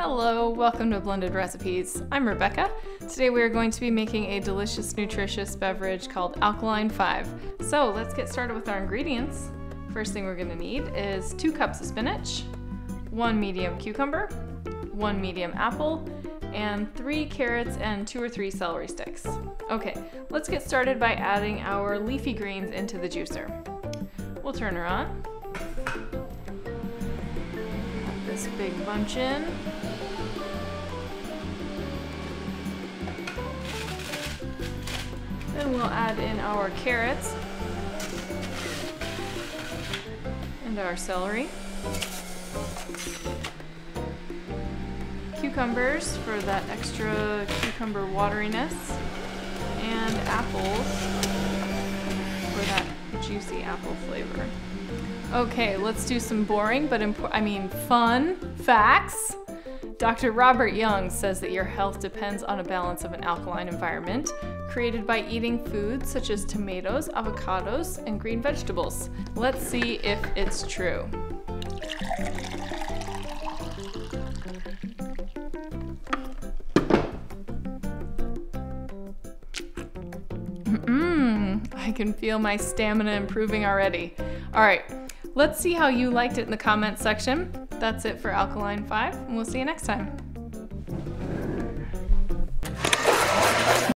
Hello, welcome to Blended Recipes. I'm Rebecca. Today we are going to be making a delicious, nutritious beverage called Alkaline Five. So let's get started with our ingredients. First thing we're going to need is 2 cups of spinach, 1 medium cucumber, 1 medium apple, and 3 carrots and 2 or 3 celery sticks. Okay, let's get started by adding our leafy greens into the juicer. We'll turn her on. Add this big bunch in. Then we'll add in our carrots and our celery. Cucumbers for that extra cucumber wateriness, and apples for that juicy apple flavor. Okay, let's do some boring but fun facts. Dr. Robert Young says that your health depends on a balance of an alkaline environment created by eating foods such as tomatoes, avocados, and green vegetables. Let's see if it's true. I can feel my stamina improving already. All right, let's see how you liked it in the comments section. That's it for Alkaline 5, and we'll see you next time.